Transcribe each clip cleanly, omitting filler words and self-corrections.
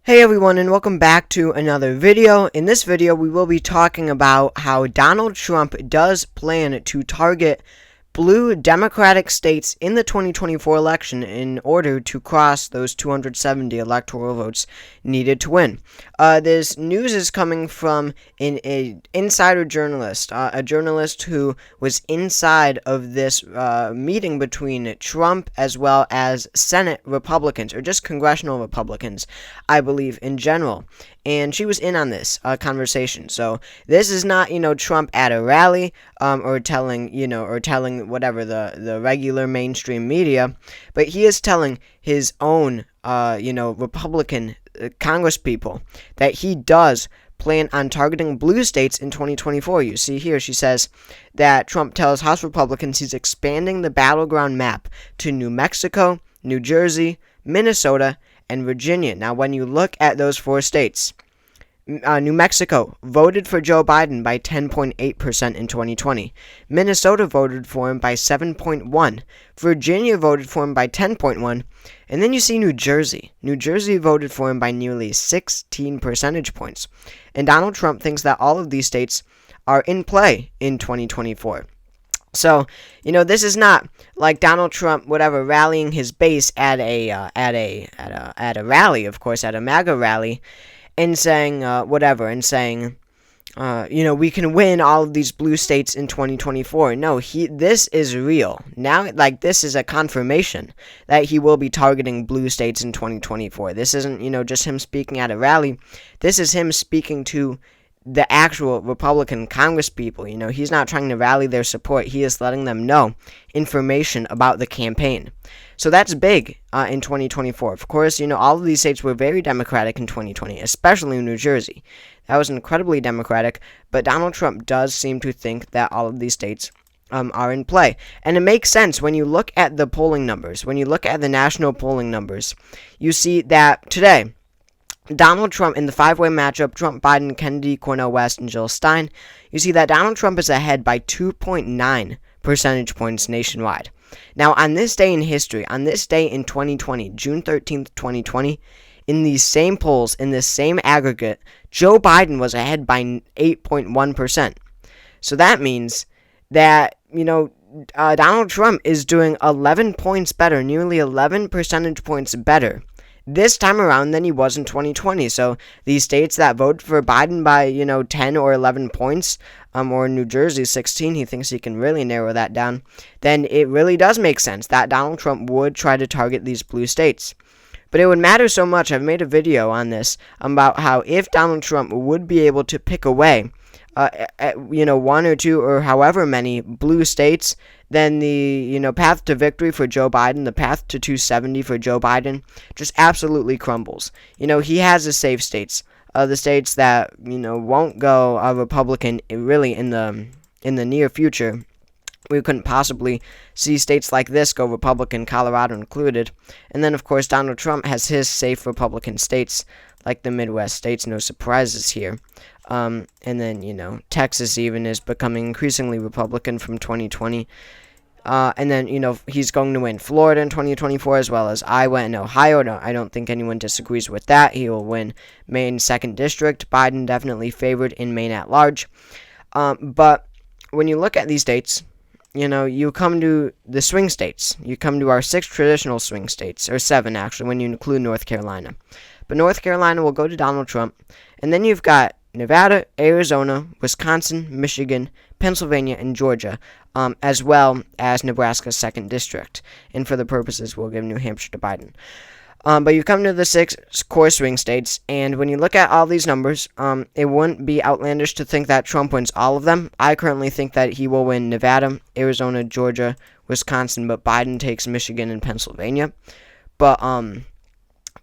Hey everyone, and welcome back to another video. In this video, we will be talking about how Donald Trump does plan to target blue Democratic states in the 2024 election in order to cross those 270 electoral votes needed to win. This news is coming from an insider journalist, a journalist who was inside of this meeting between Trump as well as Senate Republicans, or just congressional Republicans, I believe, in general. And she was in on this conversation. So this is not, Trump at a rally, or telling whatever the regular mainstream media, but he is telling his own, Republican Congress people that he does plan on targeting blue states in 2024. You see here, she says that Trump tells House Republicans he's expanding the battleground map to New Mexico, New Jersey, Minnesota, and Virginia. Now, when you look at those four states, New Mexico voted for Joe Biden by 10.8% in 2020. Minnesota voted for him by 7.1%. Virginia voted for him by 10.1%. And then you see New Jersey. New Jersey voted for him by nearly 16 percentage points. And Donald Trump thinks that all of these states are in play in 2024. So, this is not like Donald Trump, rallying his base at a rally, of course, at a MAGA rally, and saying, we can win all of these blue states in 2024. No, this is real. Now, this is a confirmation that he will be targeting blue states in 2024. This isn't, just him speaking at a rally. This is him speaking to the actual Republican Congress people. He's not trying to rally their support. He is letting them know information about the campaign. So that's big in 2024. Of course, all of these states were very Democratic in 2020, especially New Jersey. That was incredibly Democratic, but Donald Trump does seem to think that all of these states are in play. And it makes sense when you look at the polling numbers. When you look at the national polling numbers, you see that today, Donald Trump, in the five-way matchup, Trump, Biden, Kennedy, Cornel West, and Jill Stein, you see that Donald Trump is ahead by 2.9 percentage points nationwide. Now, on this day in history, on this day in 2020, June 13th, 2020, in these same polls, in this same aggregate, Joe Biden was ahead by 8.1%. So that means that, Donald Trump is doing 11 points better, nearly 11 percentage points better this time around than he was in 2020. So these states that voted for Biden by, 10 or 11 points, or New Jersey 16, he thinks he can really narrow that down, then it really does make sense that Donald Trump would try to target these blue states. But it would matter so much. I've made a video on this about how if Donald Trump would be able to pick away one or two or however many blue states, then the, path to victory for Joe Biden, the path to 270 for Joe Biden, just absolutely crumbles. He has the safe states, the states that, won't go Republican really in the near future. We couldn't possibly see states like this go Republican, Colorado included. And then, of course, Donald Trump has his safe Republican states, like the Midwest states, no surprises here. And then, Texas even is becoming increasingly Republican from 2020. And then, he's going to win Florida in 2024 as well as Iowa and Ohio. No, I don't think anyone disagrees with that. He will win Maine 2nd District. Biden definitely favored in Maine at large. But when you look at these states, you come to the swing states. You come to our 6 traditional swing states, or 7 actually, when you include North Carolina. But North Carolina will go to Donald Trump. And then you've got Nevada, Arizona, Wisconsin, Michigan, Pennsylvania, and Georgia, as well as Nebraska's 2nd District. And for the purposes, we'll give New Hampshire to Biden. But you come to the 6 core swing states, and when you look at all these numbers, it wouldn't be outlandish to think that Trump wins all of them. I currently think that he will win Nevada, Arizona, Georgia, Wisconsin, but Biden takes Michigan and Pennsylvania. But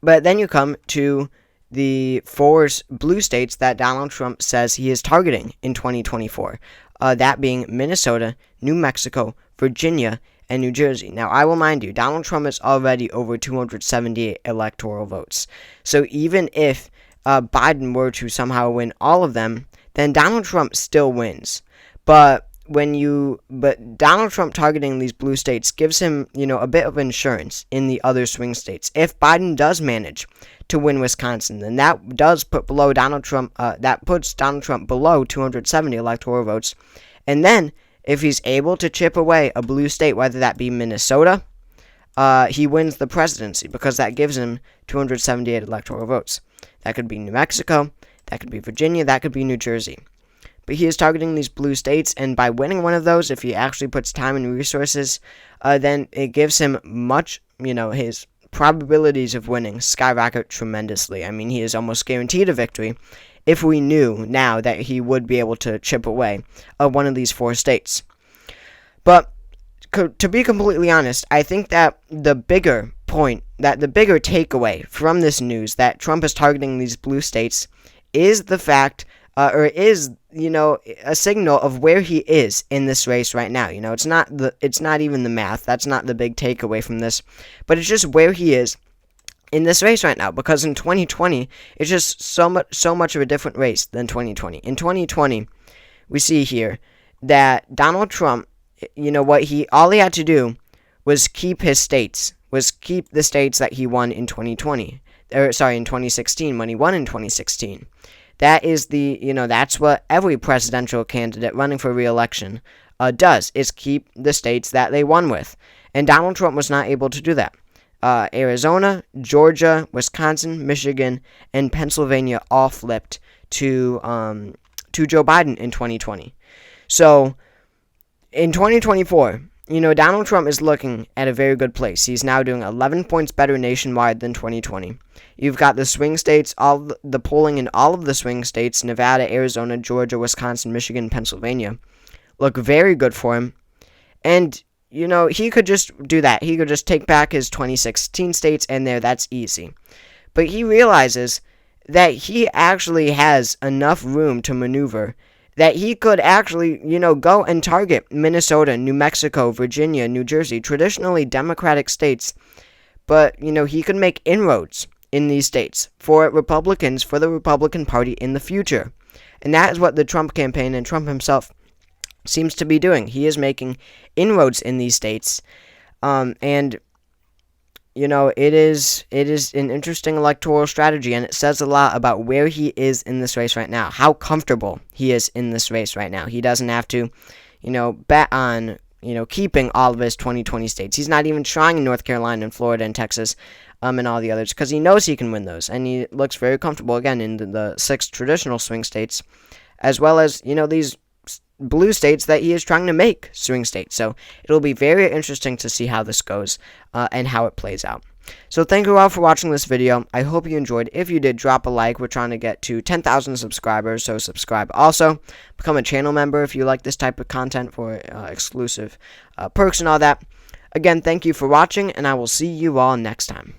then you come to the 4 blue states that Donald Trump says he is targeting in 2024, that being Minnesota, New Mexico, Virginia, and New Jersey. Now, I will mind you, Donald Trump is already over 278 electoral votes. So even if Biden were to somehow win all of them, then Donald Trump still wins. But but Donald Trump targeting these blue states gives him, a bit of insurance in the other swing states. If Biden does manage to win Wisconsin, then that does put below Donald Trump. That puts Donald Trump below 270 electoral votes, and then if he's able to chip away a blue state, whether that be Minnesota, he wins the presidency because that gives him 278 electoral votes. That could be New Mexico, that could be Virginia, that could be New Jersey. But he is targeting these blue states, and by winning one of those, if he actually puts time and resources, then it gives him much, his probabilities of winning skyrocket tremendously. I mean, he is almost guaranteed a victory if we knew now that he would be able to chip away one of these 4 states. But to be completely honest, I think that the bigger takeaway from this news that Trump is targeting these blue states is the fact, a signal of where he is in this race right now. It's not even the math. That's not the big takeaway from this, but it's just where he is in this race right now. Because in 2020, it's just so much of a different race than 2020. In 2020, we see here that Donald Trump, all he had to do was keep his states, keep the states that he won in 2020. In 2016, when he won in 2016. That is that's what every presidential candidate running for re-election does, is keep the states that they won with. And Donald Trump was not able to do that. Arizona, Georgia, Wisconsin, Michigan, and Pennsylvania all flipped to Joe Biden in 2020. So, in 2024, Donald Trump is looking at a very good place. He's now doing 11 points better nationwide than 2020. You've got the swing states, all the polling in all of the swing states, Nevada, Arizona, Georgia, Wisconsin, Michigan, Pennsylvania, look very good for him. And, he could just do that. He could just take back his 2016 states, and that's easy. But he realizes that he actually has enough room to maneuver, that he could actually, go and target Minnesota, New Mexico, Virginia, New Jersey, traditionally Democratic states. But, he could make inroads in these states for Republicans, for the Republican Party in the future. And that is what the Trump campaign and Trump himself seems to be doing. He is making inroads in these states. It is an interesting electoral strategy, and it says a lot about where he is in this race right now, how comfortable he is in this race right now. He doesn't have to, bet on, keeping all of his 2020 states. He's not even trying in North Carolina and Florida and Texas and all the others, because he knows he can win those, and he looks very comfortable, again, in the 6 traditional swing states, as well as, these blue states that he is trying to make swing states. So it'll be very interesting to see how this goes and how it plays out. So thank you all for watching this video. I hope you enjoyed. If you did, drop a like. We're trying to get to 10,000 subscribers, so subscribe. Also, become a channel member if you like this type of content for exclusive perks and all that. Again, thank you for watching, and I will see you all next time.